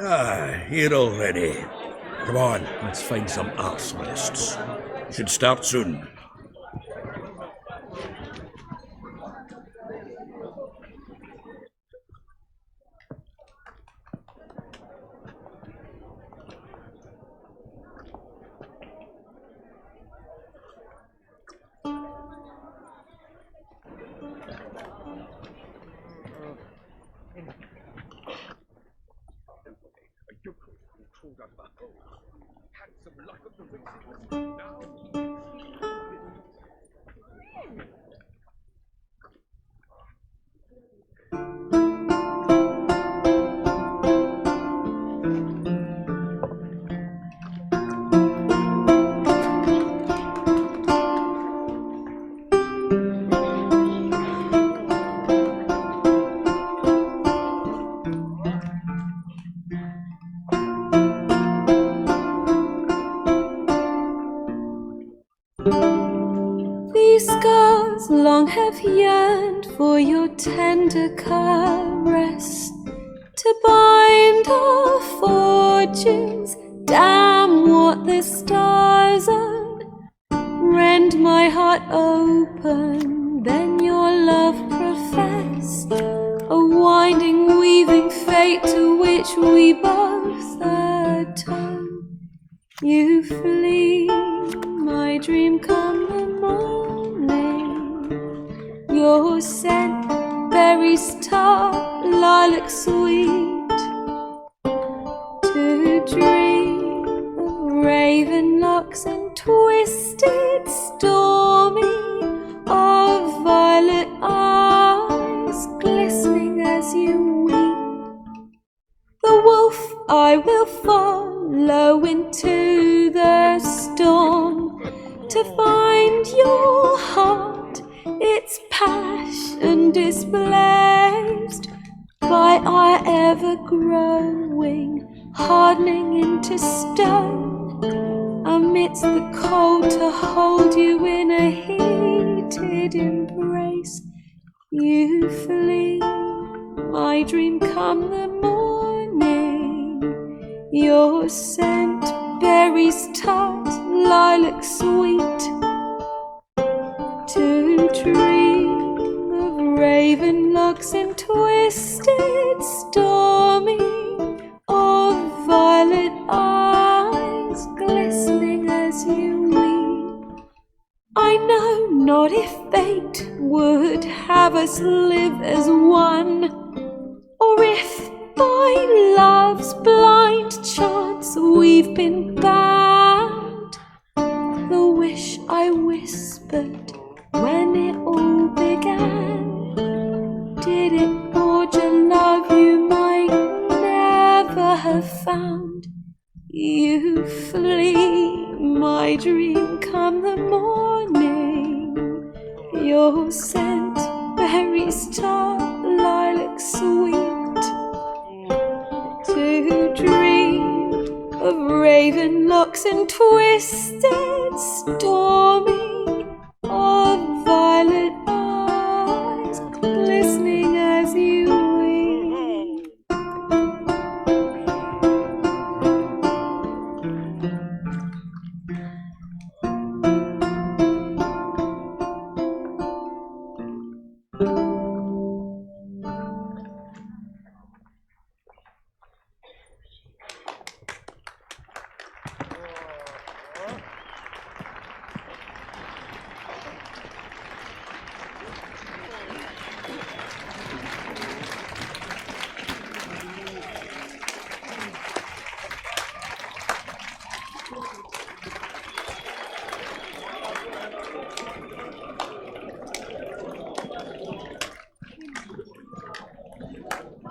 Here already. Come on, let's find some arsonists. Should start soon. These scars long have yearned for your tender caress, to bind our fortunes. Damn what the stars own. Rend my heart open, then your love professed, a winding, weaving fate to which we both atone. You flee, my dream come the morning. Your scent, berries tart, lilac sweet. To dream of raven locks and twisted stormy, of violet eyes glistening as you weep. The wolf I will follow into the storm, to find your heart, its passion displaced by our ever-growing, hardening into stone, amidst the cold to hold you in a heated embrace. You flee, my dream come the morning. Your scent, berries tart, lilac sweet. To dream of raven locks and twisted stormy, of violet eyes glistening as you weep. I know not if fate would have us live as one, or if by love's blind chance we've been bound. The wish I whispered when it all began, did it forge a love you might never have found? You flee, my dream come the morning. Your scent, berries tart, lilac sweet. To dream of raven locks and twisted stormy, of violet eyes glistening as you weep.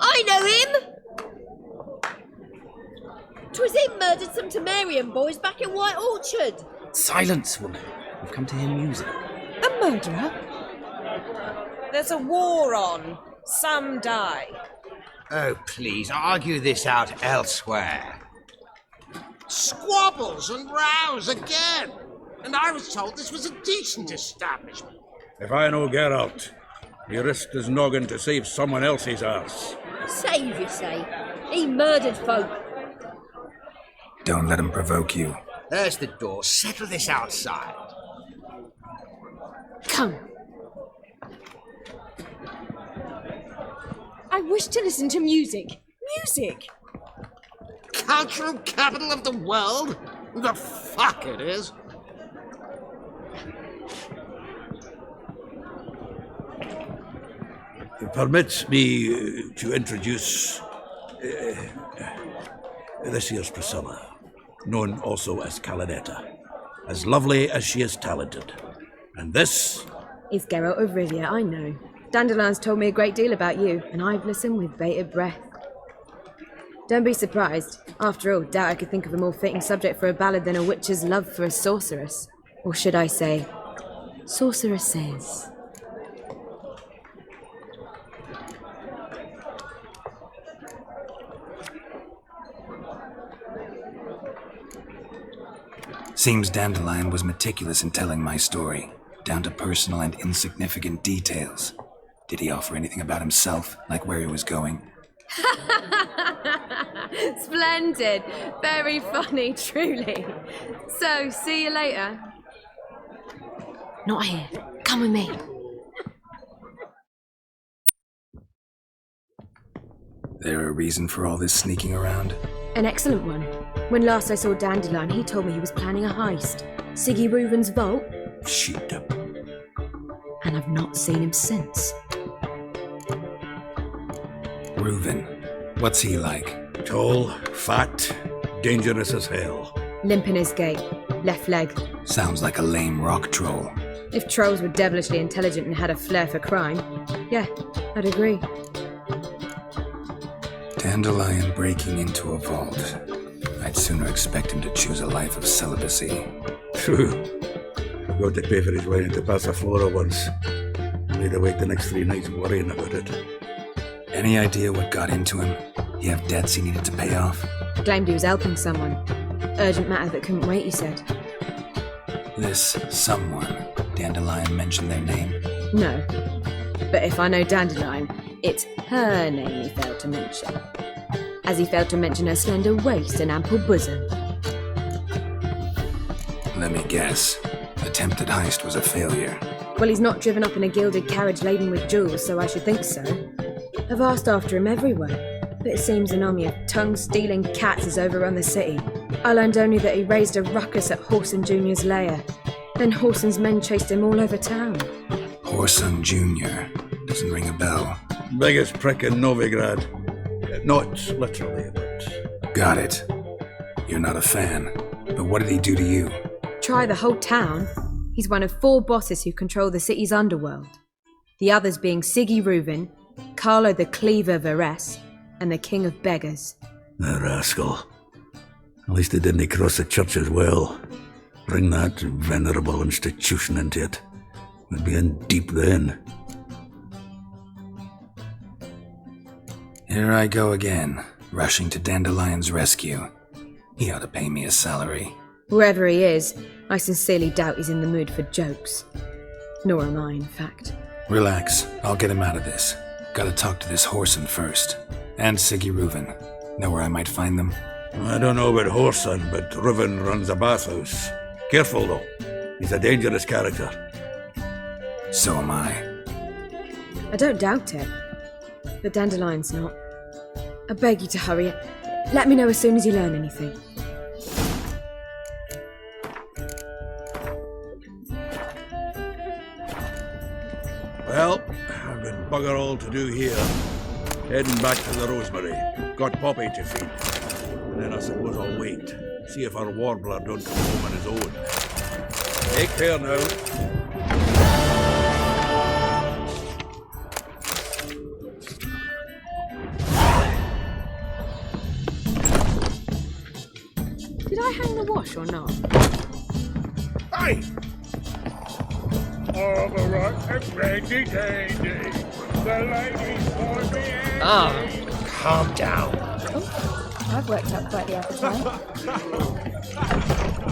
I know him! 'Twas him murdered some Temerian boys back in White Orchard. Silence, woman. We've come to hear music. A murderer? There's a war on. Some die. Oh, please, argue this out elsewhere. Squabbles and rows again! And I was told this was a decent establishment. If I know Geralt, he risked his noggin to save someone else's arse. Save, you say? He murdered folk. Don't let him provoke you. There's the door. Settle this outside. Come. I wish to listen to music. Music! Cultural capital of the world? The fuck it is. Permit me to introduce this here's Priscilla, known also as Calinetta, as lovely as she is talented. And this Is Geralt of Rivia, I know. Dandelion's told me a great deal about you, and I've listened with bated breath. Don't be surprised. After all, doubt I could think of a more fitting subject for a ballad than a witch's love for a sorceress. Or should I say, sorceresses. Seems Dandelion was meticulous in telling my story, down to personal and insignificant details. Did he offer anything about himself, like where he was going? Splendid. Very funny, truly. So, see you later. Not here. Come with me. There a reason for all this sneaking around? An excellent one. When last I saw Dandelion, he told me he was planning a heist. Siggy Reuven's vault. sheep. And I've not seen him since. Reuven. What's he like? Tall, fat, dangerous as hell. Limp in his gait. Left leg. Sounds like a lame rock troll. If trolls were devilishly intelligent and had a flair for crime, yeah, I'd agree. Dandelion breaking into a vault. I'd sooner expect him to choose a life of celibacy. True. I've got to pay for his way into Passaflora once. I made her wait the next 3 nights worrying about it. Any idea what got into him? He have debts he needed to pay off? Claimed he was helping someone. Urgent matter that couldn't wait, he said. This someone, Dandelion mentioned their name? No. But if I know Dandelion, it's her name he failed to mention. As he failed to mention her slender waist and ample bosom. Let me guess. Attempted heist was a failure. Well, he's not driven up in a gilded carriage laden with jewels, so I should think so. I've asked after him everywhere, but it seems an army of tongue-stealing cats has overrun the city. I learned only that he raised a ruckus at Whoreson Jr.'s lair. Then Whoreson's men chased him all over town. Whoreson Jr. Doesn't ring a bell. Biggest prick in Novigrad. Not literally, but... Got it. You're not a fan. But what did he do to you? Try the whole town. He's one of 4 bosses who control the city's underworld. The others being Siggy Reuven, Carlo the Cleaver Varese, and the King of Beggars. The rascal. At least he didn't cross the church as well. Bring that venerable institution into it. We'd be in deep then. Here I go again, rushing to Dandelion's rescue. He ought to pay me a salary. Wherever he is, I sincerely doubt he's in the mood for jokes. Nor am I, in fact. Relax, I'll get him out of this. Gotta talk to this Whoreson first. And Siggy Reuven. Know where I might find them? I don't know about Whoreson, but Reuven runs a bathhouse. Careful, though. He's a dangerous character. So am I. I don't doubt it. But Dandelion's not. I beg you to hurry it. Let me know as soon as you learn anything. Well, I've been bugger all to do here. Heading back to the Rosemary. Got Poppy to feed. And then I suppose I'll wait. See if our warbler don't come home on his own. Take care now. Did I hang the wash or not? Aye! Calm down. I've worked up quite the appetite.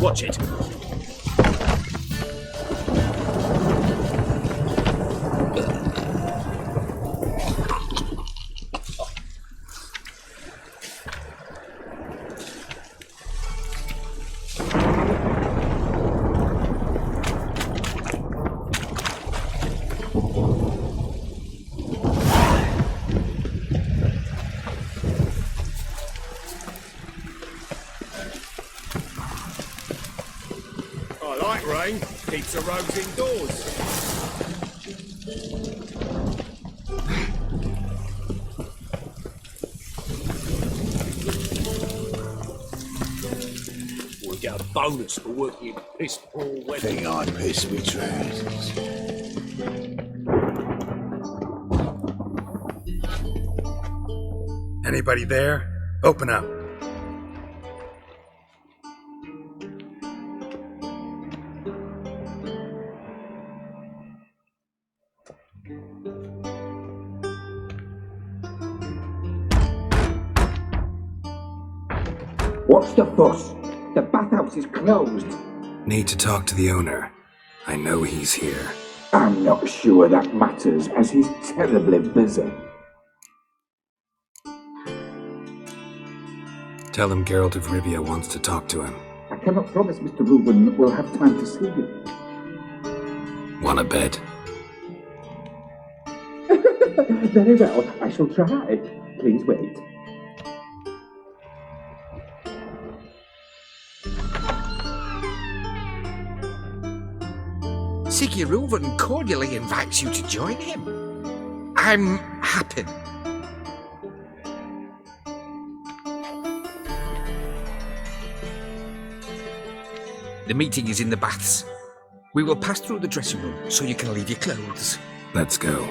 Watch it. like rain. Keeps the roads indoors. We get a bonus for working in piss poor weather. Think I piss me trousers. Anybody there? Open up. What's the fuss? The bathhouse is closed. Need to talk to the owner. I know he's here. I'm not sure that matters, as he's terribly busy. Tell him Geralt of Rivia wants to talk to him. I cannot promise Mr. Reuben will have time to see you. Wanna bet? Very well, I shall try. Please wait. Siggy Reuven cordially invites you to join him. I'm happy. The meeting is in the baths. We will pass through the dressing room so you can leave your clothes. Let's go.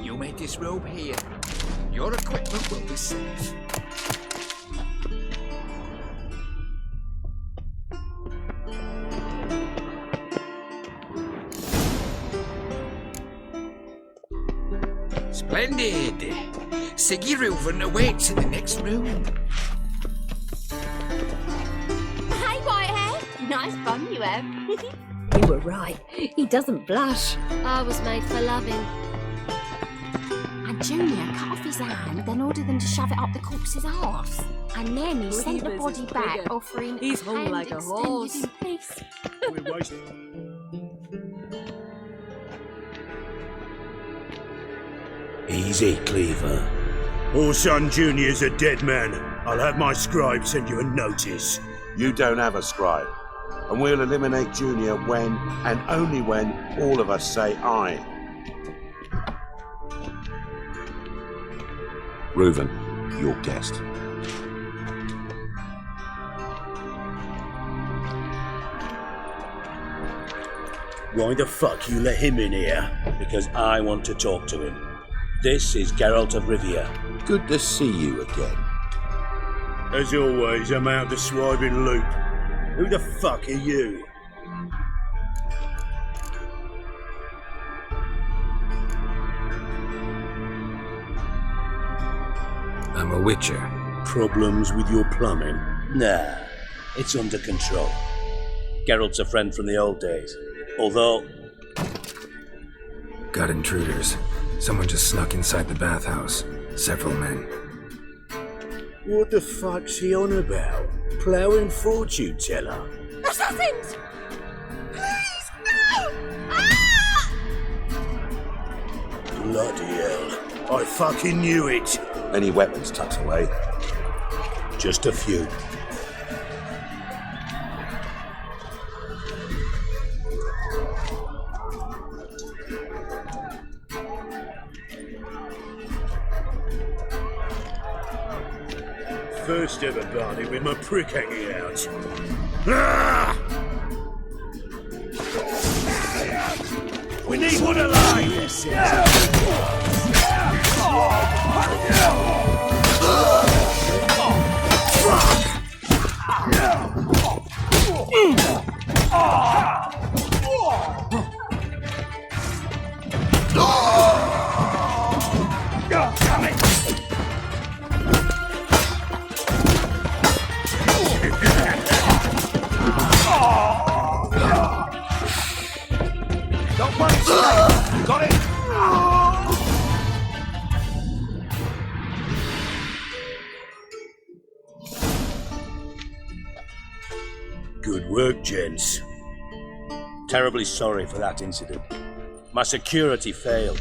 You may disrobe here. Your equipment will be safe. Splendid! Siggy Reuven awaits in the next room. Hey, Whitehair. Nice bum you have. You were right. He doesn't blush. I was made for loving. And Junior cut off his hand, then ordered them to shove it up the corpse's arse. And then he sent the body back, offering He's hung hand like a extended horse. in peace. We're wasting. Easy, Cleaver. Orson Junior's a dead man. I'll have my scribe send you a notice. You don't have a scribe. And we'll eliminate Junior when, and only when, all of us say aye. Reuven, your guest. Why the fuck you let him in here? Because I want to talk to him. This is Geralt of Rivia. Good to see you again. As always, I'm out the swiping loop. Who the fuck are you? I'm a witcher. Problems with your plumbing? Nah, it's under control. Geralt's a friend from the old days. Although... Got intruders. Someone just snuck inside the bathhouse. Several men. What the fuck's he on about? Ploughing fortune teller? Assassins! Please, no! Ah! Bloody hell. I fucking knew it. Any weapons tucked away? Just a few. First ever party with my prick hanging out. Ah! We need one alive! Don't worry, you got it? Good work, gents. Terribly sorry for that incident. My security failed.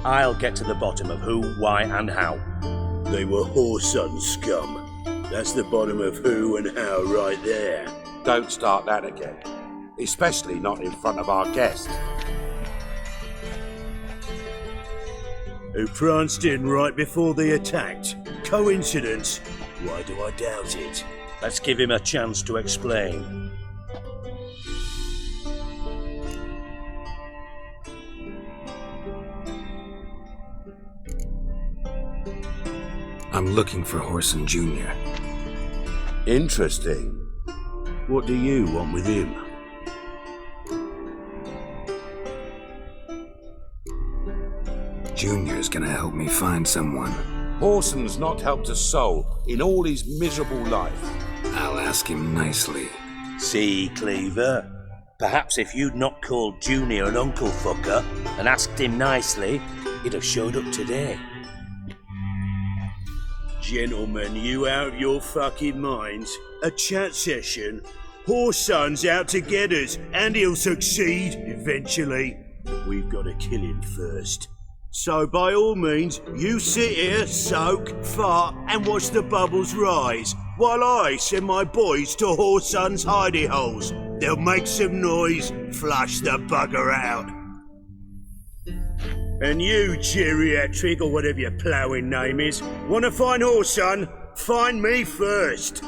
I'll get to the bottom of who, why, and how. They were whoreson scum. That's the bottom of who and how right there. Don't start that again. Especially not in front of our guest. Who pranced in right before they attacked. Coincidence? Why do I doubt it? Let's give him a chance to explain. I'm looking for Horson Jr. Interesting. What do you want with him? Junior's gonna help me find someone. Horson's not helped a soul in all his miserable life. I'll ask him nicely. See, Cleaver? Perhaps if you'd not called Junior an uncle fucker and asked him nicely, he'd have showed up today. Gentlemen, you out of your fucking minds? A chat session? Horson's out to get us, and he'll succeed eventually. We've got to kill him first. So by all means, you sit here, soak, fart, and watch the bubbles rise, while I send my boys to Horson's hidey holes. They'll make some noise, flush the bugger out. And you, geriatric, or whatever your ploughing name is, want to find Horson? Find me first.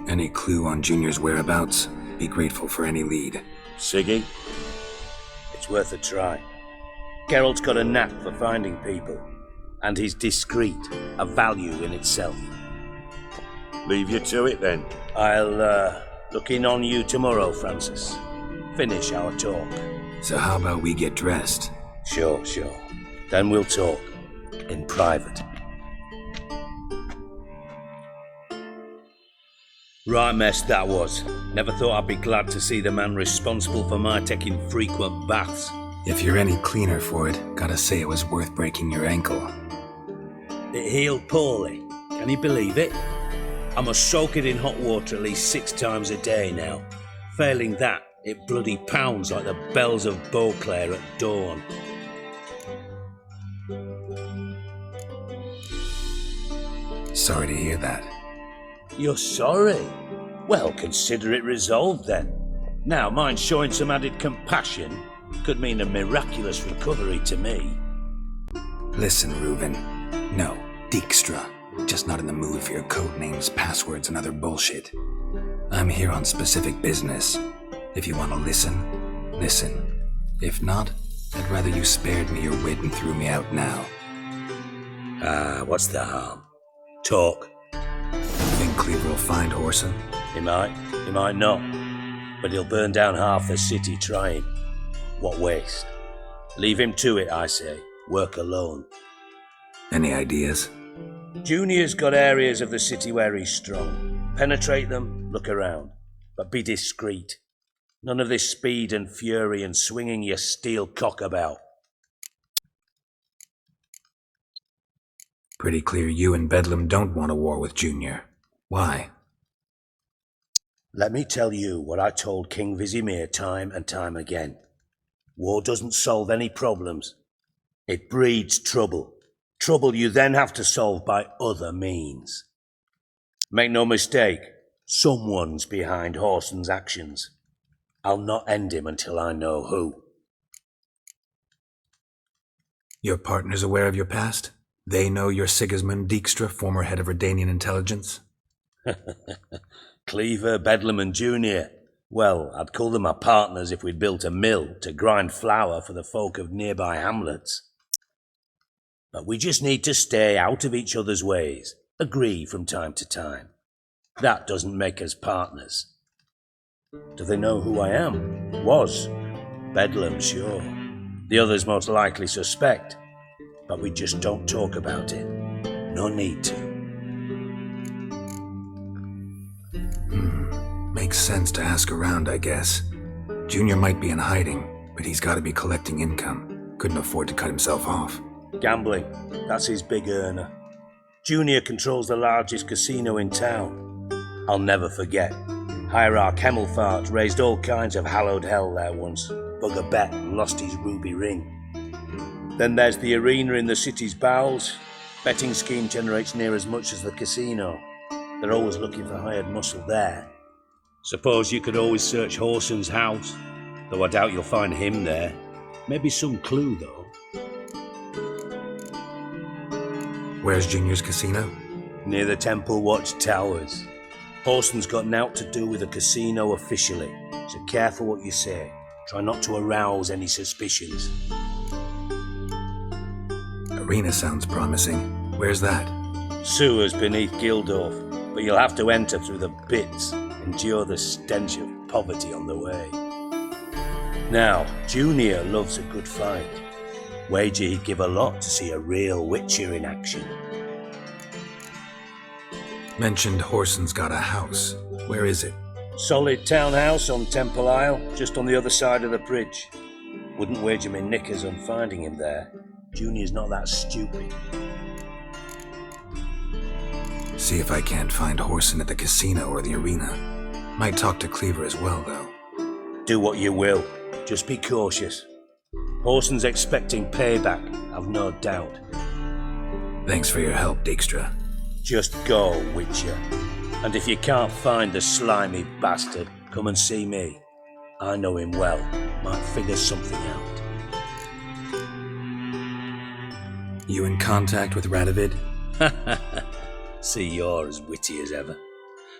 Any clue on Junior's whereabouts? Be grateful for any lead. Siggy? It's worth a try. Geralt's got a knack for finding people, and he's discreet, a value in itself. Leave you to it then. I'll look in on you tomorrow, Francis. Finish our talk. So how about we get dressed? Sure. Then we'll talk. In private. Right mess that was. Never thought I'd be glad to see the man responsible for my taking frequent baths. If you're any cleaner for it, gotta say it was worth breaking your ankle. It healed poorly. Can you believe it? I must soak it in hot water at least 6 times a day now. Failing that, it bloody pounds like the bells of Beauclair at dawn. Sorry to hear that. You're sorry? Well, consider it resolved then. Now, mind showing some added compassion could mean a miraculous recovery to me. Listen, Reuben. No, Dijkstra. Just not in the mood for your code names, passwords, and other bullshit. I'm here on specific business. If you want to listen, listen. If not, I'd rather you spared me your wit and threw me out now. What's the harm? Talk. Think Cleaver will find Horson? He might not. But he'll burn down half the city trying. What waste. Leave him to it, I say. Work alone. Any ideas? Junior's got areas of the city where he's strong. Penetrate them, look around. But be discreet. None of this speed and fury and swinging your steel cock about. Pretty clear you and Bedlam don't want a war with Junior. Why? Let me tell you what I told King Vizimir time and time again. War doesn't solve any problems. It breeds trouble. Trouble you then have to solve by other means. Make no mistake, someone's behind Horson's actions. I'll not end him until I know who. Your partner's aware of your past? They know you're Sigismund Dijkstra, former head of Redanian intelligence? Cleaver, Bedlam and Junior. Well, I'd call them my partners if we'd built a mill to grind flour for the folk of nearby hamlets. But we just need to stay out of each other's ways, agree from time to time. That doesn't make us partners. Do they know who I am? Was. Bedlam, sure. The others most likely suspect. But we just don't talk about it. No need to. Makes sense to ask around, I guess. Junior might be in hiding, but he's gotta be collecting income. Couldn't afford to cut himself off. Gambling. That's his big earner. Junior controls the largest casino in town. I'll never forget. Hierarch Hemmelfart raised all kinds of hallowed hell there once. Bugger bet and lost his ruby ring. Then there's the arena in the city's bowels. Betting scheme generates near as much as the casino. They're always looking for hired muscle there. Suppose you could always search Horson's house, though I doubt you'll find him there. Maybe some clue, though. Where's Junior's casino? Near the Temple Watch Towers. Horson's got nought to do with the casino officially, so careful what you say. Try not to arouse any suspicions. Arena sounds promising. Where's that? Sewers beneath Gildorf, but you'll have to enter through the pits, endure the stench of poverty on the way. Now, Junior loves a good fight. Wager he'd give a lot to see a real Witcher in action. Mentioned Horson's got a house. Where is it? Solid townhouse on Temple Isle, just on the other side of the bridge. Wouldn't wager me knickers on finding him there. Junior's not that stupid. See if I can't find Horson at the casino or the arena. Might talk to Cleaver as well, though. Do what you will. Just be cautious. Horson's expecting payback, I've no doubt. Thanks for your help, Dijkstra. Just go, Witcher. And if you can't find the slimy bastard, come and see me. I know him well. Might figure something out. You in contact with Radovid? See, you're as witty as ever.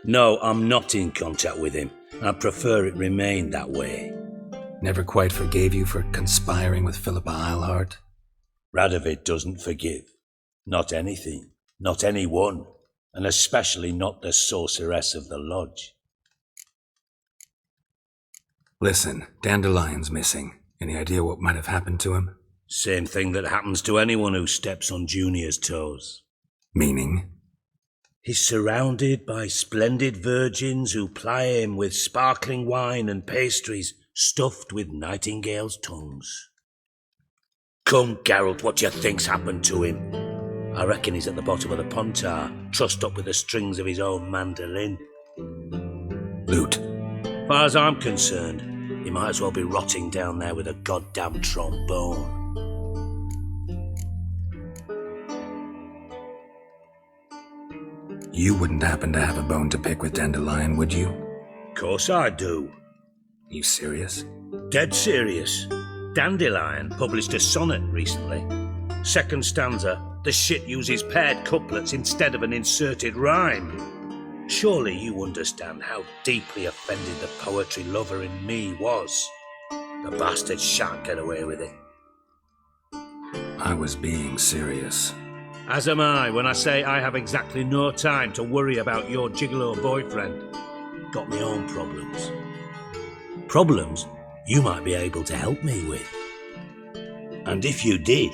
No, I'm not in contact with him. I prefer it remain that way. Never quite forgave you for conspiring with Philippa Eilhart? Radovid doesn't forgive. Not anything. Not anyone. And especially not the sorceress of the lodge. Listen, Dandelion's missing. Any idea what might have happened to him? Same thing that happens to anyone who steps on Junior's toes. Meaning? He's surrounded by splendid virgins who ply him with sparkling wine and pastries stuffed with nightingales' tongues. Come, Geralt, what do you think's happened to him? I reckon he's at the bottom of the Pontar, trussed up with the strings of his own mandolin. Loot. Far as I'm concerned, he might as well be rotting down there with a goddamn trombone. You wouldn't happen to have a bone to pick with Dandelion, would you? Course I do. You serious? Dead serious. Dandelion published a sonnet recently. Second stanza, the shit uses paired couplets instead of an inserted rhyme. Surely you understand how deeply offended the poetry lover in me was. The bastard shan't get away with it. I was being serious. As am I when I say I have exactly no time to worry about your gigolo boyfriend. Got me own problems. Problems you might be able to help me with. And if you did,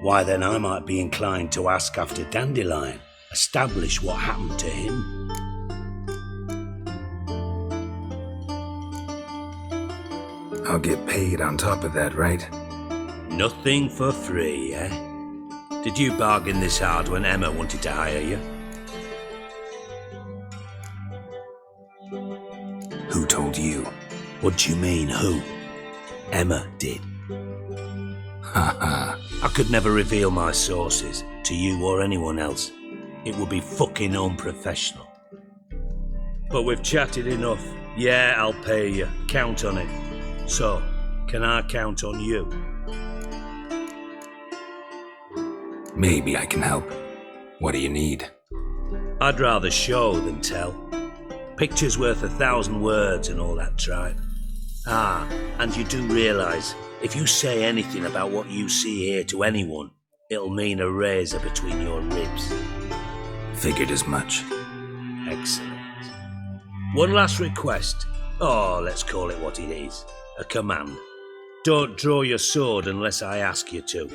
why then I might be inclined to ask after Dandelion, establish what happened to him. I'll get paid on top of that, right? Nothing for free, eh? Did you bargain this hard when Emma wanted to hire you? Who told you? What do you mean, who? Emma did. Haha. I could never reveal my sources to you or anyone else. It would be fucking unprofessional. But we've chatted enough. Yeah, I'll pay you. Count on it. So, can I count on you? Maybe I can help. What do you need? I'd rather show than tell. Picture's worth 1,000 words and all that tripe. Ah, and you do realise, if you say anything about what you see here to anyone, it'll mean a razor between your ribs. Figured as much. Excellent. One last request. Oh, let's call it what it is. A command. Don't draw your sword unless I ask you to.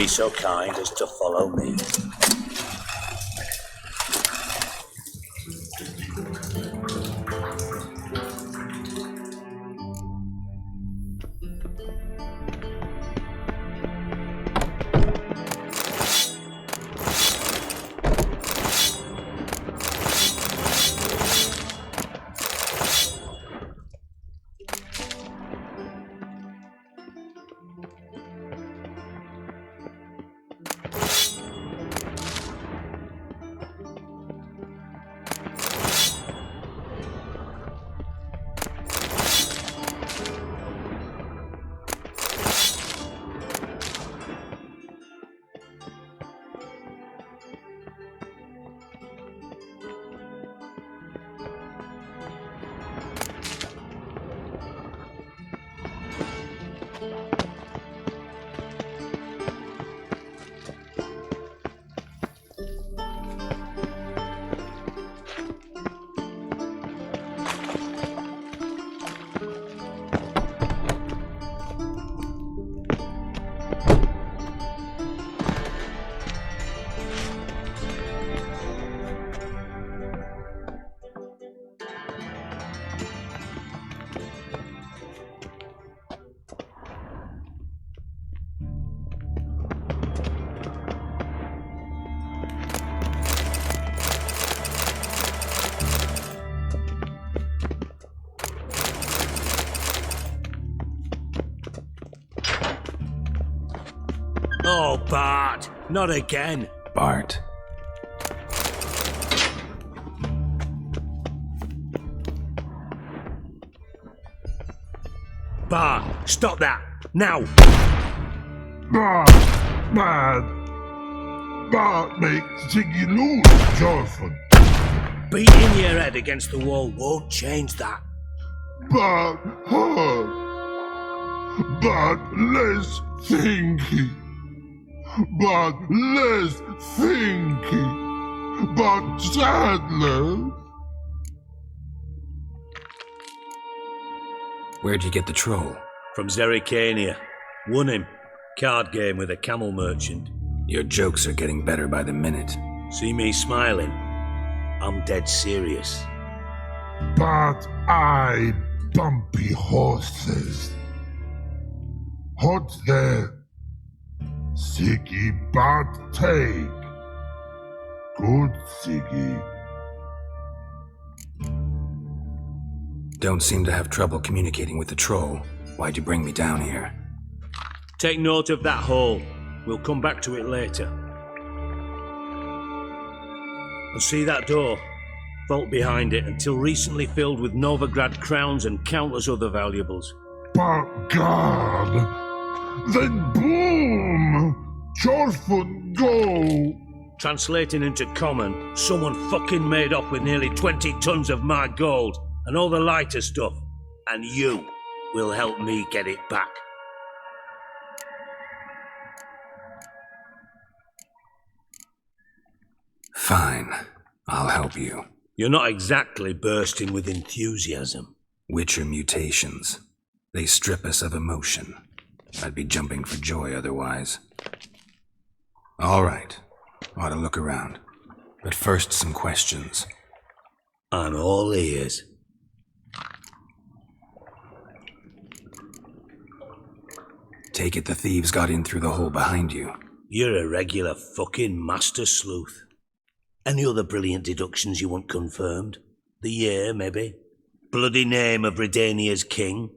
be so kind as to follow me. Oh, Bart, not again. Bart. Bart, stop that, now! Bart makes Ziggy lose, Jorfin. Beating your head against the wall won't change that. Bart hurt. Bart less thinky. Bart less thinky. Bart sadler. Where'd you get the troll? From Zerrikania. Won him. Card game with a camel merchant. Your jokes are getting better by the minute. See me smiling? I'm dead serious. But I bumpy horses. Hot there. Siggy but take. Good Siggy. Don't seem to have trouble communicating with the troll. Why'd you bring me down here? Take note of that hole. We'll come back to it later. And see that door? Vault behind it, until recently filled with Novigrad crowns and countless other valuables. But God! Then boom! Jorfin go! Translating into common, someone fucking made off with nearly 20 tons of my gold and all the lighter stuff, and you will help me get it back. Fine. I'll help you. You're not exactly bursting with enthusiasm. Witcher mutations. They strip us of emotion. I'd be jumping for joy otherwise. All right. Ought to look around. But first, some questions. I'm all ears. Take it the thieves got in through the hole behind you. You're a regular fucking master sleuth. Any other brilliant deductions you want confirmed? The year, maybe? Bloody name of Redania's king?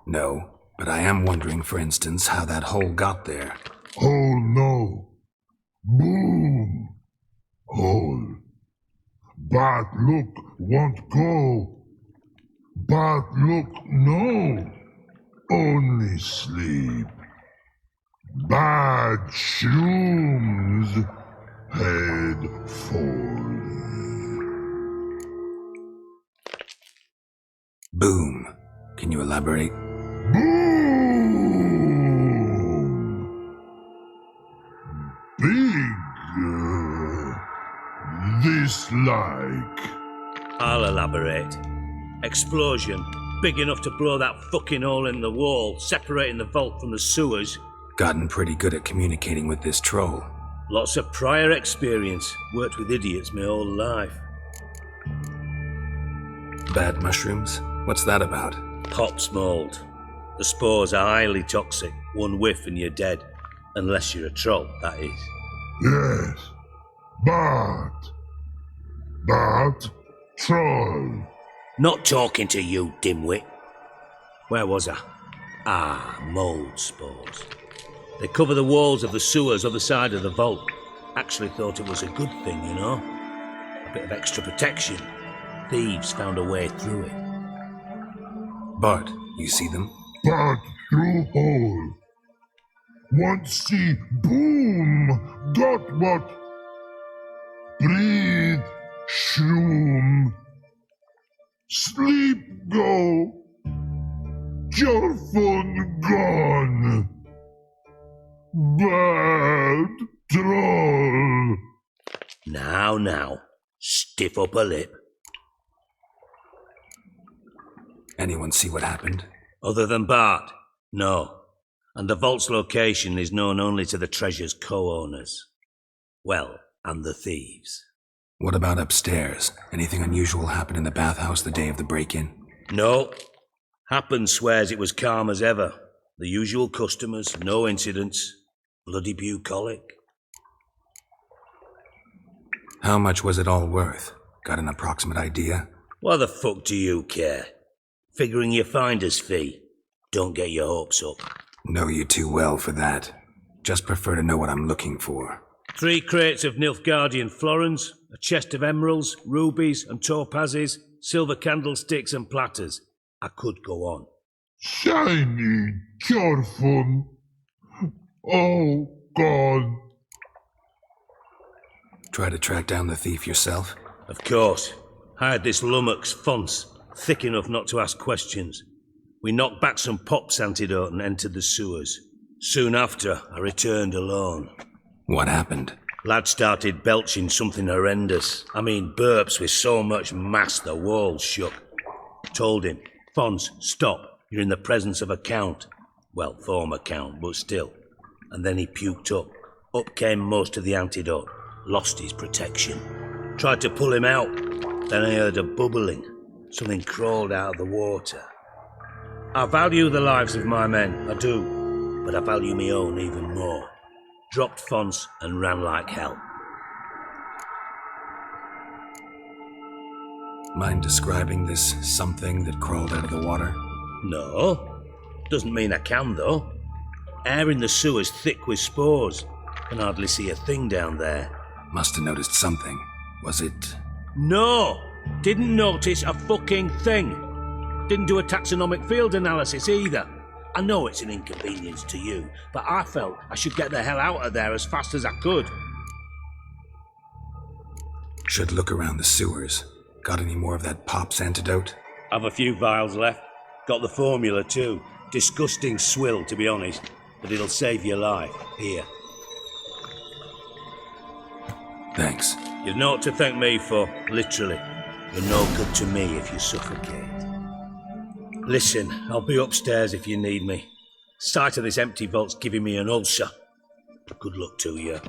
No, but I am wondering, for instance, how that hole got there. Hole no. Boom. Hole. But look won't go. But look no. Only sleep. Bad shrooms. Head full. Boom. Can you elaborate? Boom! Big. Dislike. I'll elaborate. Explosion. Big enough to blow that fucking hole in the wall, separating the vault from the sewers. Gotten pretty good at communicating with this troll. Lots of prior experience. Worked with idiots my whole life. Bad mushrooms? What's that about? Pops mold. The spores are highly toxic. One whiff and you're dead. Unless you're a troll, that is. Yes. But troll. Not talking to you, dimwit. Where was I? Ah, mold spores. They cover the walls of the sewers other side of the vault. Actually thought it was a good thing, you know? A bit of extra protection. Thieves found a way through it. Bart, you see them? But through hole. Want see boom. Got what? Breathe. Shroom. Sleep go. Your phone gone. Bad troll. Now. Stiff up a lip. Anyone see what happened? Other than Bart? No. And the vault's location is known only to the treasure's co-owners. Well, and the thieves. What about upstairs? Anything unusual happen in the bathhouse the day of the break-in? No. Happen swears it was calm as ever. The usual customers, no incidents. Bloody bucolic. How much was it all worth? Got an approximate idea? Why the fuck do you care? Figuring your finder's fee. Don't get your hopes up. Know you too well for that. Just prefer to know what I'm looking for. 3 crates of Nilfgaardian florins, a chest of emeralds, rubies and topazes, silver candlesticks and platters. I could go on. Shiny, careful. Oh, God. Try to track down the thief yourself? Of course. Hired this lummox, Fons, thick enough not to ask questions. We knocked back some Pop's antidote and entered the sewers. Soon after, I returned alone. What happened? Lad started belching something horrendous. I mean, burps with so much mass the walls shook. Told him, Fons, stop. You're in the presence of acount. Well, former count, but still. And then he puked up. Up came most of the antidote. Lost his protection. Tried to pull him out. Then I heard a bubbling. Something crawled out of the water. I value the lives of my men, I do. But I value my own even more. Dropped Fons and ran like hell. Mind describing this something that crawled out of the water? No. Doesn't mean I can, though. Air in the sewer's thick with spores. Can hardly see a thing down there. Must have noticed something. Was it... No! Didn't notice a fucking thing. Didn't do a taxonomic field analysis either. I know it's an inconvenience to you, but I felt I should get the hell out of there as fast as I could. Should look around the sewers. Got any more of that Pop's antidote? I've a few vials left. Got the formula too. Disgusting swill, to be honest. But it'll save your life. Here. Thanks. You've naught to thank me for, literally. You're no good to me if you suffocate. Listen, I'll be upstairs if you need me. Sight of this empty vault's giving me an ulcer. Good luck to you.